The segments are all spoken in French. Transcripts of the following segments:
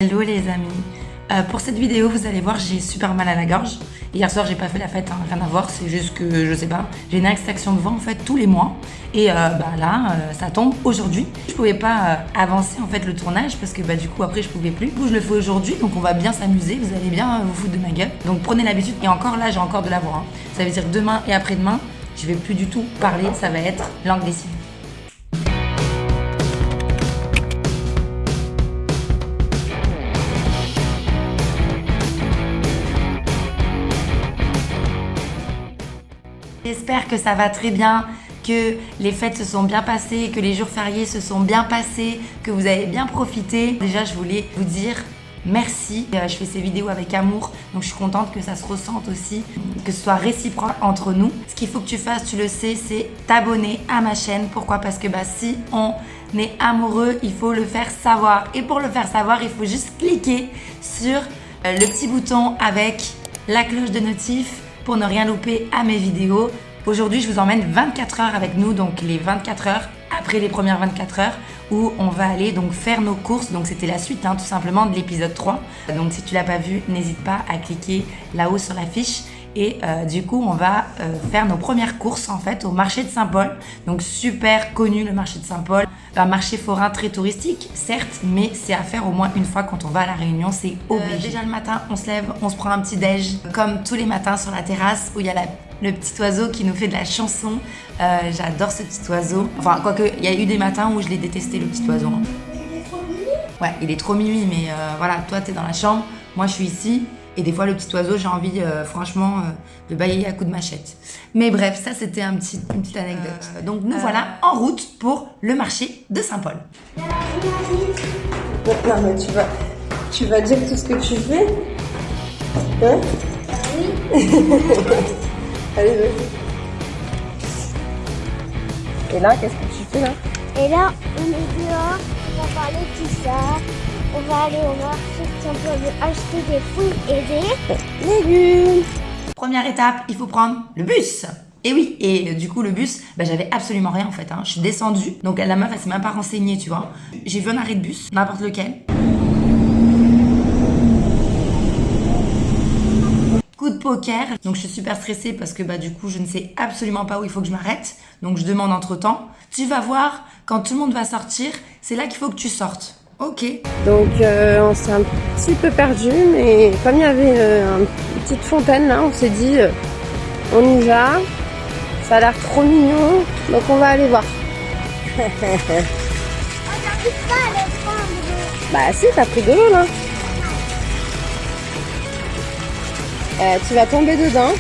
Hello les amis, pour cette vidéo vous allez voir j'ai super mal à la gorge. Hier soir j'ai pas fait la fête, hein, rien à voir, c'est juste que je sais pas, j'ai une extraction de voix en fait tous les mois et là ça tombe aujourd'hui. Je pouvais pas avancer en fait le tournage parce que du coup après je pouvais plus. Du coup je le fais aujourd'hui donc on va bien s'amuser, vous allez bien vous foutre de ma gueule. Donc prenez l'habitude et encore là j'ai encore de la voix, hein. Ça veut dire demain et après-demain je vais plus du tout parler, ça va être l'anglicisme. J'espère que ça va très bien, que les fêtes se sont bien passées, que les jours fériés se sont bien passés, que vous avez bien profité. Déjà, je voulais vous dire merci. Je fais ces vidéos avec amour, donc je suis contente que ça se ressente aussi, que ce soit réciproque entre nous. Ce qu'il faut que tu fasses, tu le sais, c'est t'abonner à ma chaîne. Pourquoi ? Parce que si on est amoureux, il faut le faire savoir. Et pour le faire savoir, il faut juste cliquer sur le petit bouton avec la cloche de notif pour ne rien louper à mes vidéos. Aujourd'hui, je vous emmène 24 heures avec nous, donc les 24 heures après les premières 24 heures où on va aller donc faire nos courses. Donc c'était la suite tout simplement de l'épisode 3. Donc si tu l'as pas vu, n'hésite pas à cliquer là-haut sur la fiche. Et du coup, on va faire nos premières courses en fait au marché de Saint-Paul. Donc super connu le marché de Saint-Paul. Un marché forain très touristique, certes, mais c'est à faire au moins une fois quand on va à La Réunion, c'est obligé. Déjà le matin, on se lève, on se prend un petit déj, comme tous les matins sur la terrasse où il y a le petit oiseau qui nous fait de la chanson. J'adore ce petit oiseau. Enfin, quoique, il y a eu des matins où je l'ai détesté, le petit oiseau. Hein. Il est trop mimi. Ouais, il est trop mimi, mais voilà, toi, t'es dans la chambre, moi, je suis ici. Et des fois, le petit oiseau, j'ai envie, franchement, de balayer à coups de machette. Mais bref, ça, c'était une petite anecdote. Donc, nous voilà en route pour le marché de Saint-Paul. Non, mais tu vas dire tout ce que tu fais. Hein? Oui. Allez, vas-y. Et là, qu'est-ce que tu fais là? Et là, on est dehors, on va parler de tout ça. On va aller au marché de Saint-Paul acheter des fruits et des légumes. Première étape, il faut prendre le bus. Et oui, et du coup le bus, j'avais absolument rien en fait. Je suis descendue, donc la meuf elle s'est même pas renseignée, tu vois. J'ai vu un arrêt de bus, n'importe lequel. Coup de poker, donc je suis super stressée parce que du coup je ne sais absolument pas où il faut que je m'arrête. Donc je demande entre temps. Tu vas voir, quand tout le monde va sortir, c'est là qu'il faut que tu sortes. Ok. Donc on s'est un petit peu perdu, mais comme il y avait une petite fontaine là, on s'est dit on y va. Ça a l'air trop mignon, donc on va aller voir. On n'arrive pas à les prendre. Bah si, t'as pris de l'eau là. Tu vas tomber dedans.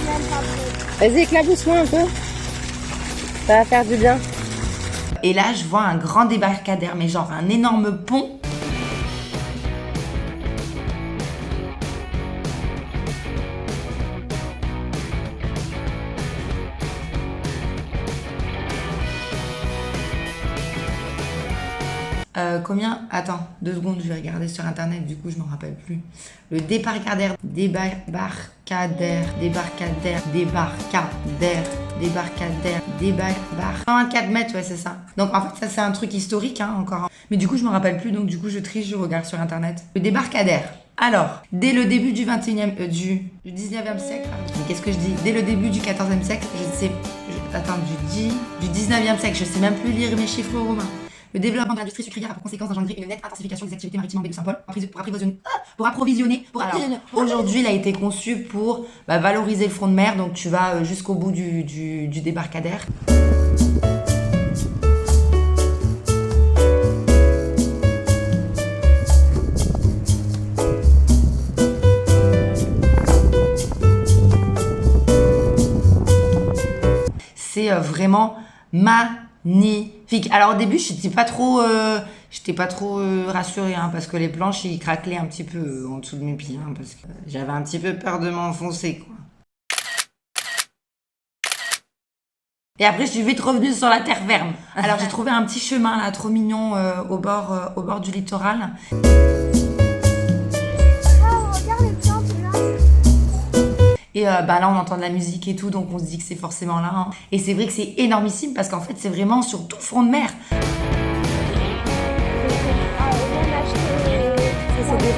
Même pas prêt. Vas-y, éclabousse-moi un peu. Ça va faire du bien. Et là, je vois un grand débarcadère, mais genre un énorme pont. Combien? Attends, 2 secondes, je vais regarder sur internet, du coup je m'en rappelle plus. Le débarcadère, 124 mètres, ouais c'est ça. Donc en fait ça c'est un truc historique encore. Mais du coup je me rappelle plus, donc du coup je triche, je regarde sur internet. Le débarcadère. Alors, dès le début du 19e siècle, mais qu'est-ce que je dis? Dès le début du 14e siècle, du 19e siècle, je sais même plus lire mes chiffres romains. Le développement de l'industrie sucrière a pour conséquence d'engendrer une nette intensification des activités maritimes en baie de Saint-Paul pour approvisionner. Aujourd'hui, il a été conçu pour valoriser le front de mer, donc tu vas jusqu'au bout du débarcadère. C'est vraiment magnifique. Alors au début, j'étais pas trop rassurée parce que les planches ils craquelaient un petit peu en dessous de mes pieds parce que j'avais un petit peu peur de m'enfoncer quoi. Et après, je suis vite revenue sur la terre ferme. Alors j'ai trouvé un petit chemin là, trop mignon au bord du littoral. Et là, on entend de la musique et tout, donc on se dit que c'est forcément là. Et c'est vrai que c'est énormissime parce qu'en fait, c'est vraiment sur tout le front de mer.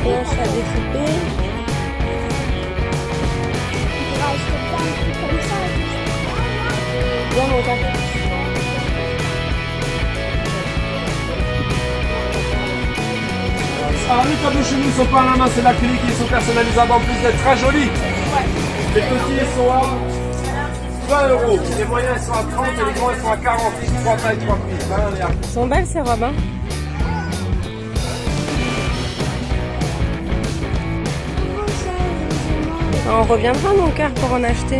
Et un chat découpé. On pourra acheter plein de trucs comme ça. Bien mon café. Alors les cadeaux chez nous sont pas à la main, c'est l'acrylique, ils sont personnalisables en plus d'être très jolis. Les petits ils sont à 20 euros, les moyens ils sont à 30 et les grands ils sont à 40. 3 tailles, 3 prix. Elles sont belles ces robes, hein. On reviendra mon cœur pour en acheter.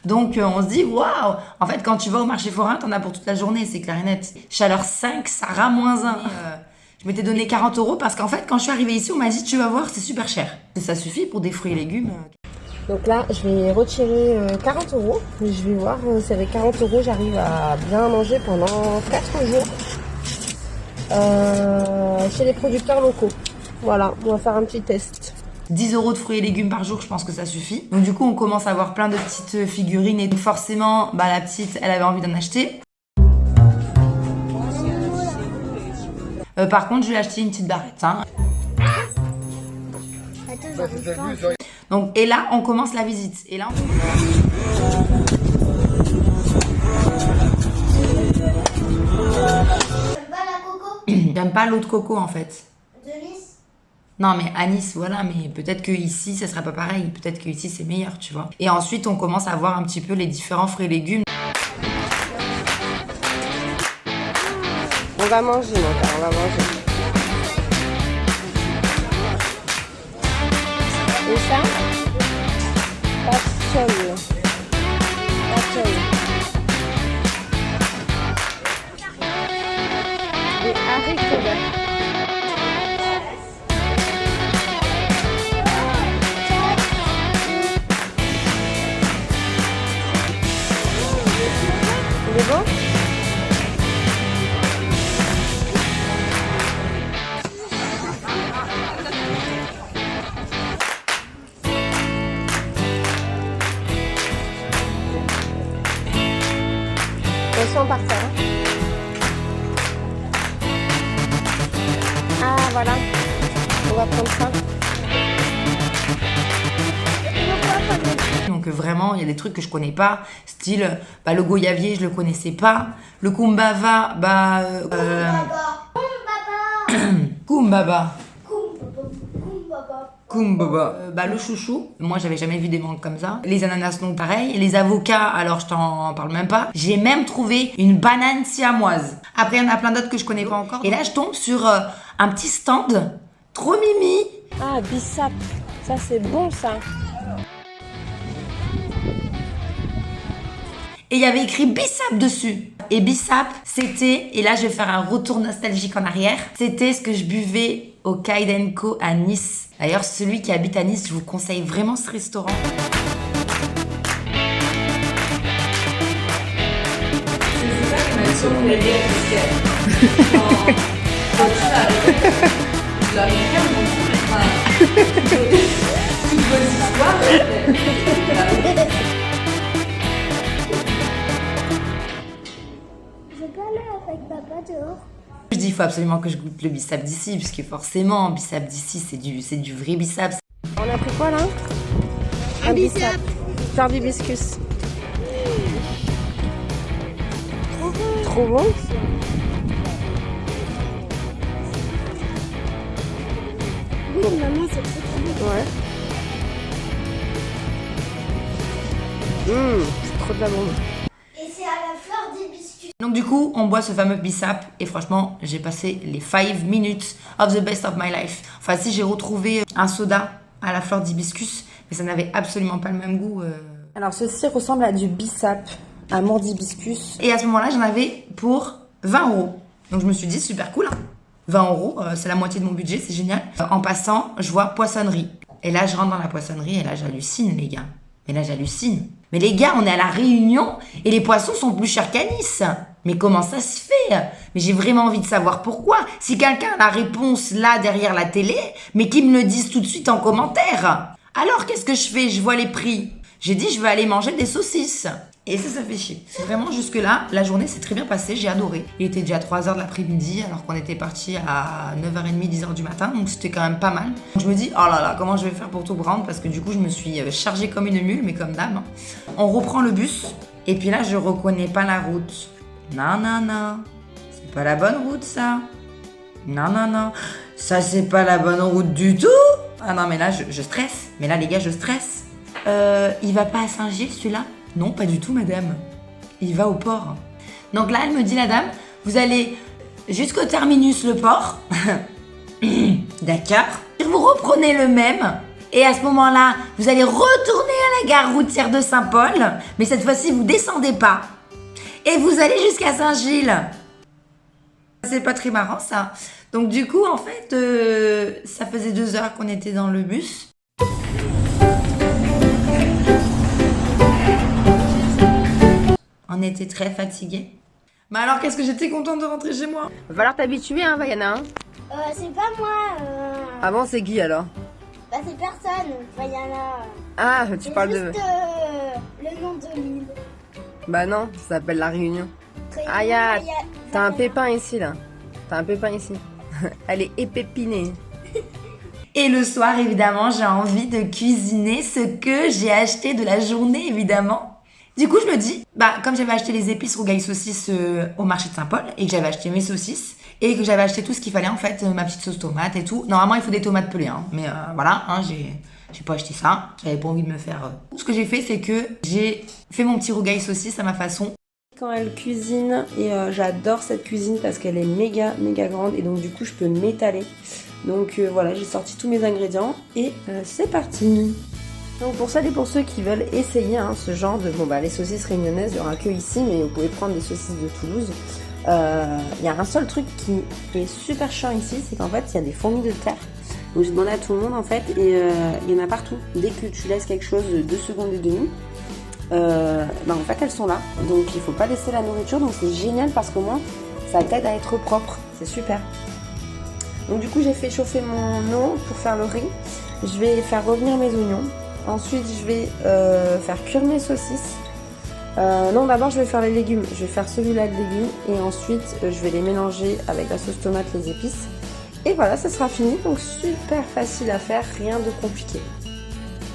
Donc on se dit waouh. En fait quand tu vas au marché forain, t'en as pour toute la journée, c'est clair et net. Chaleur 5, Sarah moins 1. Je m'étais donné 40 € parce qu'en fait quand je suis arrivée ici, on m'a dit tu vas voir, c'est super cher. Et ça suffit pour des fruits et légumes. Donc là, je vais retirer 40 €. Je vais voir si avec 40 € j'arrive à bien manger pendant 4 jours chez les producteurs locaux. Voilà, on va faire un petit test. 10 € de fruits et légumes par jour, je pense que ça suffit. Donc du coup, on commence à avoir plein de petites figurines et donc forcément, bah, la petite, elle avait envie d'en acheter. Par contre, je lui ai acheté une petite barrette. Hein. Attends, j'arrive pas. Donc, et là, on commence la visite. Et là, J'aime pas la coco j'aime pas l'eau de coco en fait. de Nice. Non mais à Nice, voilà, mais peut-être que ici ça sera pas pareil, peut-être que ici c'est meilleur, tu vois. Et ensuite on commence à voir un petit peu les différents fruits et légumes. On va manger mon cœur, on va manger. Et ça, patchouli. Des haricots verts. Il est bon? Attention par terre. Ah voilà, on va prendre ça. Donc vraiment, il y a des trucs que je connais pas, style bah, le goyavier, je le connaissais pas. Le kumbava, bah... kumbaba. Kumbaba. Bah le chouchou, moi j'avais jamais vu des mangues comme ça. Les ananas non pareil. Les avocats, alors je t'en parle même pas. J'ai même trouvé une banane siamoise. Après il y en a plein d'autres que je connais pas encore. Et là je tombe sur un petit stand, trop mimi. Ah, bissap, ça c'est bon ça. Et il y avait écrit Bissap dessus. Et Bissap, c'était, et là je vais faire un retour nostalgique en arrière, c'était ce que je buvais au Kide & Co à Nice. D'ailleurs, celui qui habite à Nice, je vous conseille vraiment ce restaurant. C'est ça qui m'a dit on est Je vais pas aller avec papa dehors. Je dis il faut absolument que je goûte le bissap d'ici, puisque forcément, bissap d'ici, c'est du vrai bissap. On a pris quoi là? Un bissap. Faire d'hibiscus. Trop bon. Oui, maman, c'est trop bon. Ouais. C'est trop de la bombe. Et c'est à la fleur d'hibiscus. Donc du coup, on boit ce fameux bissap et franchement, j'ai passé les 5 minutes of the best of my life. Enfin si, j'ai retrouvé un soda à la fleur d'hibiscus, mais ça n'avait absolument pas le même goût. Alors ceci ressemble à du bissap, un mort d'hibiscus. Et à ce moment-là, j'en avais pour 20 €. Donc je me suis dit, super cool, hein. 20 €, c'est la moitié de mon budget, c'est génial. En passant, je vois poissonnerie. Et là, je rentre dans la poissonnerie et là, j'hallucine, les gars. Mais là, j'hallucine. Mais les gars, on est à La Réunion et les poissons sont plus chers qu'à Nice. Mais comment ça se fait? Mais j'ai vraiment envie de savoir pourquoi. Si quelqu'un a la réponse là, derrière la télé, mais qu'il me le dise tout de suite en commentaire. Alors, qu'est-ce que je fais? Je vois les prix. J'ai dit, je vais aller manger des saucisses. Et ça fait chier. Vraiment, jusque-là, la journée s'est très bien passée, j'ai adoré. Il était déjà 3h de l'après-midi, alors qu'on était parti à 9h30, 10h du matin, donc c'était quand même pas mal. Donc je me dis, oh là là, comment je vais faire pour tout prendre, parce que du coup, je me suis chargée comme une mule, mais comme dame. On reprend le bus, et puis là, je reconnais pas la route. Non, non, non, c'est pas la bonne route, ça. Non, non, non, ça, c'est pas la bonne route du tout. Ah non, mais là, je stresse. Mais là, les gars, je stresse. Il va pas à Saint-Gilles, celui-là? Non, pas du tout, madame. Il va au port. Donc là, elle me dit, la dame, vous allez jusqu'au terminus le port. D'accord. Vous reprenez le même. Et à ce moment-là, vous allez retourner à la gare routière de Saint-Paul. Mais cette fois-ci, vous descendez pas. Et vous allez jusqu'à Saint-Gilles. C'est pas très marrant, ça. Donc du coup, en fait, ça faisait 2 heures qu'on était dans le bus. On était très fatigués. Mais alors, qu'est-ce que j'étais contente de rentrer chez moi. Va falloir t'habituer, hein, Vaiana. C'est pas moi. Ah bon, c'est qui alors? Bah, c'est personne. Vaiana. Ah, tu parles de... juste le nom de l'île. Bah non, ça s'appelle La Réunion. Ah, t'as un pépin ici, là. T'as un pépin ici. Elle est épépinée. Et le soir, évidemment, j'ai envie de cuisiner ce que j'ai acheté de la journée, évidemment. Du coup, je me dis, bah, comme j'avais acheté les épices rougail saucisses au marché de Saint-Paul, et que j'avais acheté mes saucisses, et que j'avais acheté tout ce qu'il fallait, en fait, ma petite sauce tomate et tout. Normalement, il faut des tomates pelées, hein. Mais voilà, hein, j'ai pas acheté ça. J'avais pas envie de me faire... Ce que j'ai fait, c'est que j'ai fait mon petit rougail saucisse à ma façon. Quand elle cuisine, et j'adore cette cuisine parce qu'elle est méga grande, et donc du coup, je peux m'étaler. Donc voilà, j'ai sorti tous mes ingrédients, et c'est parti. Donc pour ça et pour ceux qui veulent essayer ce genre de... Bon bah les saucisses réunionnaises, il n'y aura que ici, mais vous pouvez prendre des saucisses de Toulouse. Il y a un seul truc qui est super chiant ici, c'est qu'en fait il y a des fourmis de terre. Donc j'ai demandé à tout le monde en fait, et il y en a partout. Dès que tu laisses quelque chose de 2 secondes et demie, bah en fait elles sont là. Donc il faut pas laisser la nourriture, donc c'est génial parce qu'au moins ça t'aide à être propre, c'est super. Donc du coup j'ai fait chauffer mon eau pour faire le riz. Je vais faire revenir mes oignons. Ensuite, je vais faire cuire mes saucisses. Non, d'abord, je vais faire les légumes. Je vais faire celui-là de légumes. Et ensuite, je vais les mélanger avec la sauce tomate, les épices. Et voilà, ça sera fini. Donc, super facile à faire. Rien de compliqué.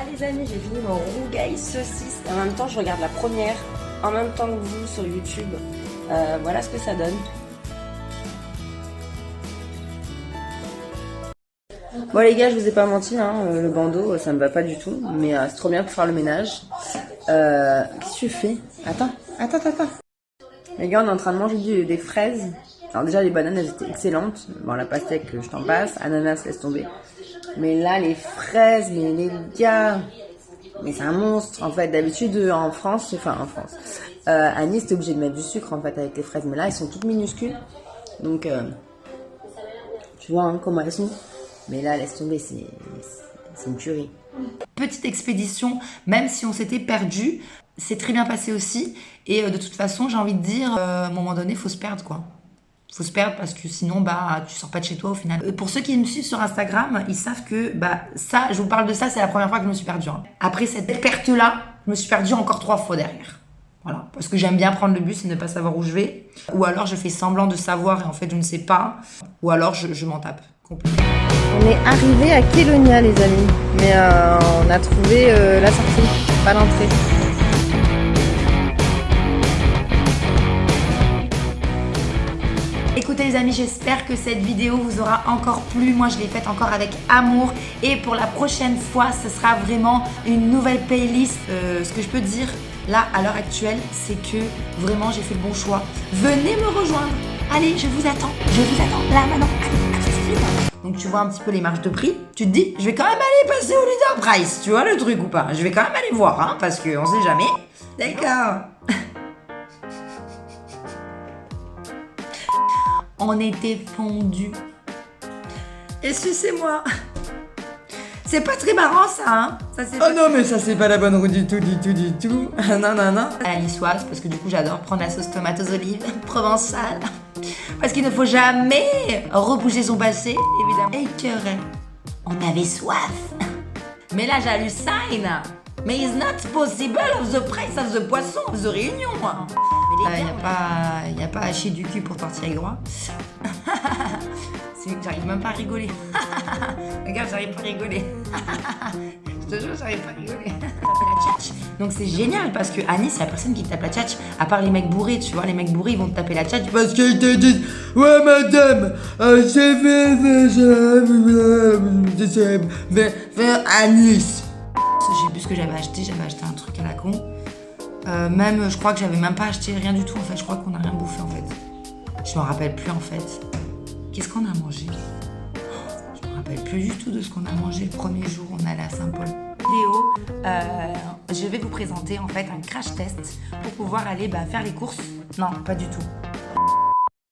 Allez, les amis, j'ai fini mon rougail saucisse. Et en même temps, je regarde la première. En même temps que vous sur YouTube. Voilà ce que ça donne. Bon les gars, je vous ai pas menti, le bandeau ça me va pas du tout, mais c'est trop bien pour faire le ménage. Qu'est-ce que tu fais? Attends. Les gars, on est en train de manger des fraises. Alors déjà les bananes elles étaient excellentes. Bon la pastèque je t'en passe, ananas laisse tomber. Mais là les fraises, mais les gars, mais c'est un monstre en fait. D'habitude en France, à Nice t'es obligé de mettre du sucre en fait avec les fraises, mais là elles sont toutes minuscules. Donc tu vois comment elles sont. Mais là, laisse tomber, c'est une tuerie. Petite expédition, même si on s'était perdu, c'est très bien passé aussi. Et de toute façon, j'ai envie de dire, à un moment donné, faut se perdre, quoi. Faut se perdre parce que sinon, bah, tu sors pas de chez toi au final. Pour ceux qui me suivent sur Instagram, ils savent que, bah, ça, je vous parle de ça, c'est la première fois que je me suis perdue. Après cette perte-là, je me suis perdue encore 3 fois derrière. Voilà, parce que j'aime bien prendre le bus et ne pas savoir où je vais. Ou alors, je fais semblant de savoir et en fait, je ne sais pas. Ou alors, je m'en tape. Complètement. On est arrivé à Kélonia les amis, mais on a trouvé la sortie, pas l'entrée. Écoutez les amis, j'espère que cette vidéo vous aura encore plu. Moi je l'ai faite encore avec amour et pour la prochaine fois ce sera vraiment une nouvelle playlist. Ce que je peux dire là à l'heure actuelle, c'est que vraiment j'ai fait le bon choix. Venez me rejoindre. Allez, je vous attends là maintenant. Allez, tout de suite. Donc tu vois un petit peu les marges de prix. Tu te dis, je vais quand même aller passer au Leader Price. Tu vois le truc ou pas? Je vais quand même aller voir, parce qu'on sait jamais. D'accord. On était fondus. Excusez-moi. C'est pas très marrant ça, ça c'est non mais ça c'est pas la bonne route du tout. Non. À la niçoise, parce que du coup j'adore prendre la sauce tomate aux olives provençale. Parce qu'il ne faut jamais reboucher son passé, évidemment. Écœuré. On avait soif. Mais là j'hallucine. Mais it's not possible of the price of the poisson of the réunion. Y a pas à chier du cul pour tortiller droit. J'arrive même pas à rigoler. Regarde, j'arrive pas à rigoler. Je te jure, j'arrive pas à rigoler. Donc c'est génial parce que à Nice, il y a personne qui te tape la tchatch, à part les mecs bourrés, tu vois. Les mecs bourrés, ils vont te taper la tchatch parce qu'ils te disent ouais madame, j'ai fait à Nice. Je sais plus ce que j'avais acheté un truc à la con. Même, je crois que j'avais même pas acheté rien du tout en fait. Je crois qu'on a rien bouffé en fait. Je me rappelle plus en fait. Qu'est-ce qu'on a mangé? Je me rappelle plus du tout de ce qu'on a mangé le premier jour où on allait à Saint-Paul. Je vais vous présenter en fait un crash test pour pouvoir aller faire les courses. Non, pas du tout.